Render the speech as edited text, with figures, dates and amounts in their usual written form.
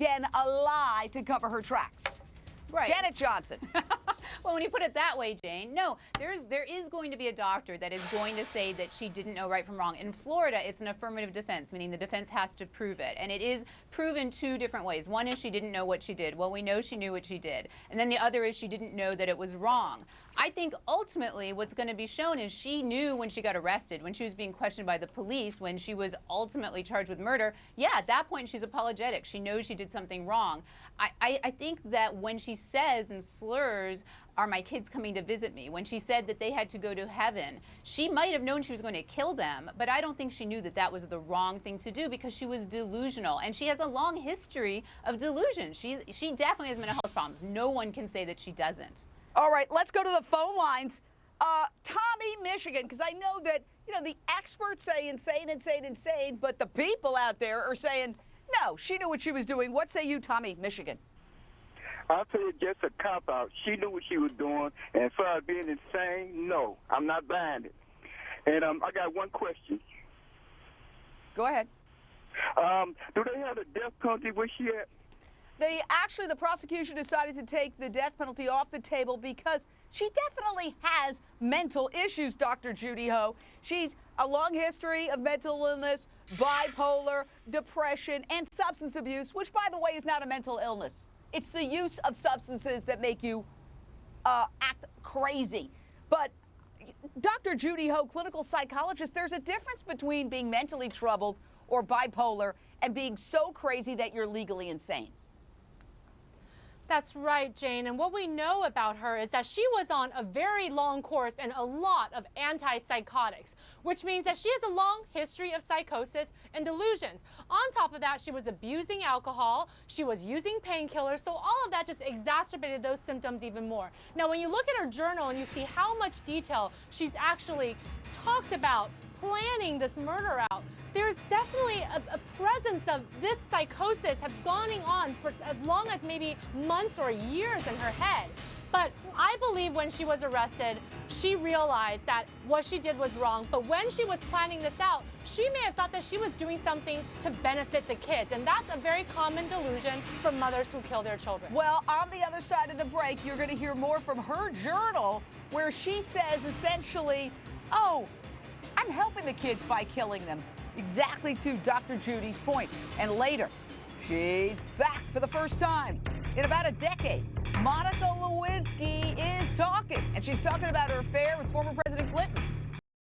again, a lie to cover her tracks. Right. Janet Johnson. Well, when you put it that way, Jane, no, there is going to be a doctor that is going to say that she didn't know right from wrong. In Florida, it's an affirmative defense, meaning the defense has to prove it. And it is proven two different ways. One is she didn't know what she did. Well, we know she knew what she did. And then the other is she didn't know that it was wrong. I think ultimately what's going to be shown is she knew when she got arrested, when she was being questioned by the police, when she was ultimately charged with murder. Yeah, at that point, she's apologetic. She knows she did something wrong. I think that when she says and slurs, "Are my kids coming to visit me?" when she said that they had to go to heaven, she might have known she was going to kill them, but I don't think she knew that that was the wrong thing to do because she was delusional. And she has a long history of delusion. She definitely has mental health problems. No one can say that she doesn't. All right, let's go to the phone lines. Tommy, Michigan, because I know that, the experts say insane, but the people out there are saying, no, she knew what she was doing. What say you, Tommy, Michigan? I say it's just a cop-out. She knew what she was doing, and as far as being insane, no, I'm not buying it. And I got one question. Go ahead. Do they have the death penalty where she at? The prosecution decided to take the death penalty off the table because she definitely has mental issues, Dr. Judy Ho. She's a long history of mental illness, bipolar, depression, and substance abuse, which, by the way, is not a mental illness. It's the use of substances that make you act crazy. But Dr. Judy Ho, clinical psychologist, there's a difference between being mentally troubled or bipolar and being so crazy that you're legally insane. That's right, Jane. And what we know about her is that she was on a very long course and a lot of antipsychotics, which means that she has a long history of psychosis and delusions. On top of that, she was abusing alcohol, she was using painkillers, so all of that just exacerbated those symptoms even more. Now, when you look at her journal and you see how much detail she's actually talked about planning this murder out, there's definitely a presence of this psychosis have gone on for as long as maybe months or years in her head. But I believe when she was arrested, she realized that what she did was wrong. But when she was planning this out, she may have thought that she was doing something to benefit the kids. And that's a very common delusion for mothers who kill their children. Well, on the other side of the break, you're going to hear more from her journal where she says essentially, oh, I'm helping the kids by killing them. Exactly to Dr. Judy's point. And later, she's back for the first time in about a decade. Monica Lewinsky is talking, and she's talking about her affair with former President Clinton.